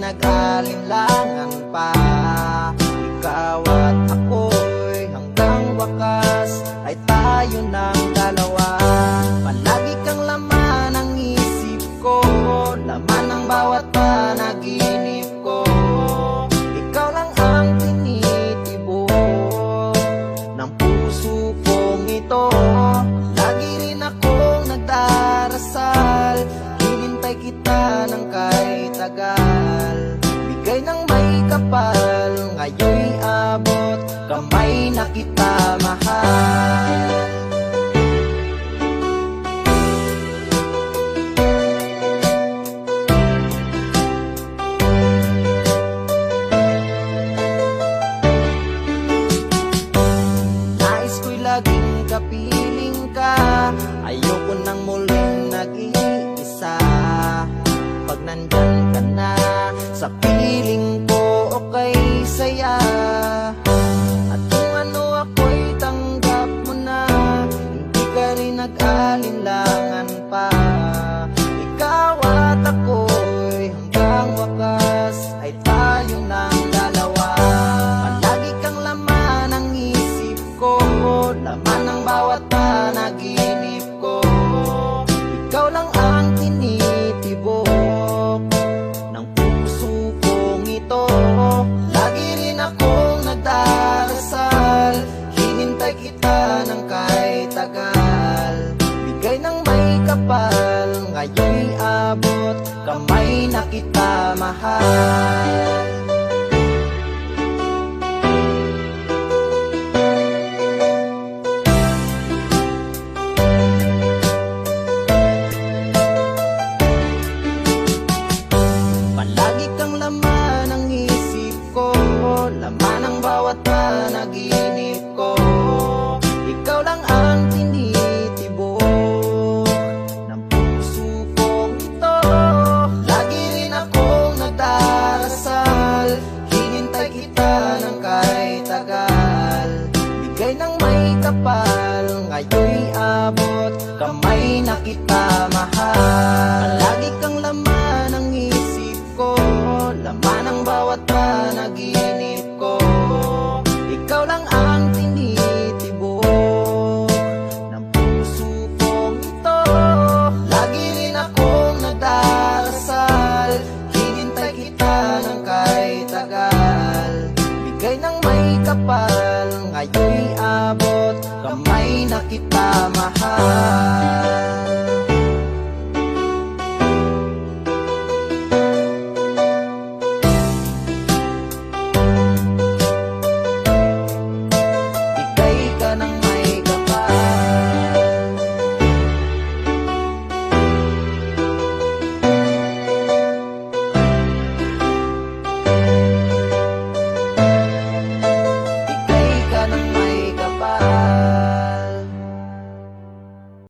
nag-alinlangan pa. Ikaw at ako'y hanggang wakas ay tayo ng dalawa. Palagi kang laman ng isip ko, laman ng bawat panaginip ko. Ikaw lang ang tinitibok ng puso kong ito. Lagi rin akong nagdarasal, hinintay kita ng kay tagal. Bigay ng may kapal, ngayon'y abot kamay na kita mahal. Nais ko'y laging kapiling ka, ayoko nang muling nag-iisa. Pag nandyan ka na sa piling ko, okay saya. At kung ano ako'y tanggap mo na, hindi ka rin nag-alinlangan pa. Ikaw at ako'y hanggang wakas ay tayo ng dalawa. Palagi kang laman ng isip ko, laman ng bawat panaginip ko. Ikaw lang ang tinitibok ng puso kong ito. Lagi rin akong nagdarasal, hinintay kita ng kay tagal. Bigay ng may kapal, ngayon'y abot kamay na kita mahal. Palagi kang laman ng isip ko, laman ng bawat panaginip ko. Ikaw lang ang tinitibok ng puso kong ito. Lagi rin akong nagdarasal, hinintay kita ng kay tagal. Bigay ng may kapal, ngayon'y abot kamay na kita mahal. Palagi kang laman ng isip ko, laman ng bawat panaginip ko. Ikaw lang ang tinitibok ng puso kong ito. Lagi rin akong nagdarasal, hinintay kita ng kay tagal. Bigay ng may kapal, ngayon'y abot kamay na kita mahal.